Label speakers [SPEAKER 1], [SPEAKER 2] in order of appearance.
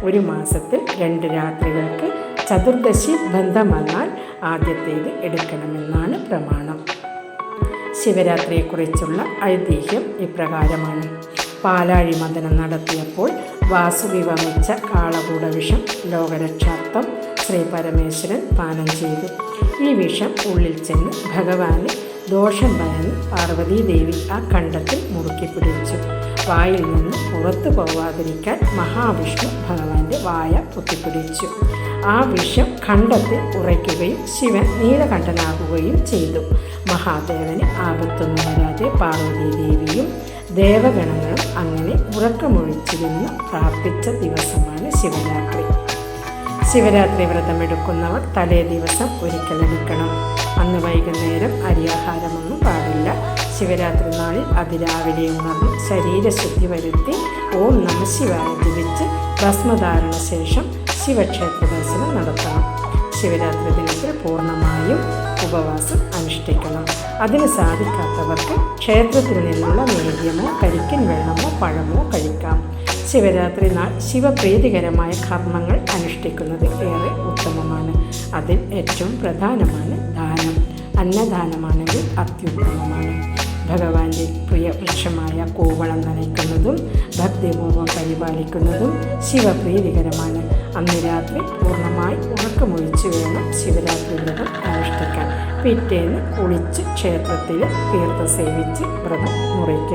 [SPEAKER 1] ഒരു മാസത്തിൽ 2 രാത്രികൾക്ക് ചതുർദശി ബന്ധം വന്നാൽ ആദ്യത്തേത് എടുക്കണമെന്നാണ് പ്രമാണം. ശിവരാത്രിയെക്കുറിച്ചുള്ള ഐതിഹ്യം ഇപ്രകാരമാണ്. പാലാഴി മദനം നടത്തിയപ്പോൾ വാസുകി വമിച്ച കാളകൂട വിഷം ലോകരക്ഷാർത്ഥം ശ്രീ പരമേശ്വരൻ പാനം ചെയ്തു. ഈ വിഷം ഉള്ളിൽ ചെന്ന് ഭഗവാന് ദോഷം ഭയന്ന് പാർവതീദേവി ആ കണ്ടത്തിൽ മുറുക്കി പിടിച്ചു. വായിൽ നിന്ന് പുറത്തു പോവാതിരിക്കാൻ മഹാവിഷ്ണു ഭഗവാന്റെ വായ പൊത്തിപ്പിടിച്ചു. ആ വിഷം ഖണ്ഡത്തിൽ ഉറയ്ക്കുകയും ശിവൻ നീലകണ്ഠനാകുകയും ചെയ്തു. മഹാദേവന് ആപത്തൊന്നും വരാതെ പാർവതീദേവിയും ദേവഗണങ്ങളും അങ്ങനെ ഉറക്കമൊഴിച്ചിരുന്ന് പ്രാർത്ഥിച്ച ദിവസമാണ് ശിവരാത്രി. ശിവരാത്രി വ്രതമെടുക്കുന്നവർ തലേ ദിവസം ഒരിക്കലെടുക്കണം. അന്ന് വൈകുന്നേരം അരിയാഹാരമൊന്നും പാടില്ല. ശിവരാത്രി നാളിൽ അതിരാവിലെ ഉണർന്ന് ശരീരശുദ്ധി വരുത്തി ഓം നമഃശിവായ ജപിച്ച് ഭസ്മധാരണ ശേഷം ശിവക്ഷേത്ര ദർശനം നടത്തണം. ശിവരാത്രി ദിനത്തിൽ പൂർണ്ണമായും ഉപവാസം അനുഷ്ഠിക്കണം. അതിന് സാധിക്കാത്തവർക്ക് ക്ഷേത്രത്തിൽ നിന്നുള്ള നേദ്യമോ കരിക്കിൻ വെള്ളമോ പഴമോ കഴിക്കാം. ശിവരാത്രി നാൾ ശിവപ്രീതികരമായ കർമ്മങ്ങൾ അനുഷ്ഠിക്കുന്നത് ഏറെ ഉത്തമമാണ്. അതിൽ ഏറ്റവും പ്രധാനമാണ് ദാനം. അന്നദാനമാണെങ്കിൽ അത്യുത്തമമാണ്. ഭഗവാന്റെ പ്രിയ വൃക്ഷമായ കൂവളം നനയ്ക്കുന്നതും ഭക്തിപൂർവ്വം പരിപാലിക്കുന്നതും ശിവപ്രീതികരമാണ്. അന്ന് രാത്രി പൂർണ്ണമായി ഉറക്കമൊഴിച്ചു വേണം ശിവരാത്രി വ്രതം അനുഷ്ഠിക്കാൻ. പിറ്റേന്ന് കുളിച്ച് ക്ഷേത്രത്തിൽ തീർത്ഥം സേവിച്ച് വ്രതം മുറിക്കാം.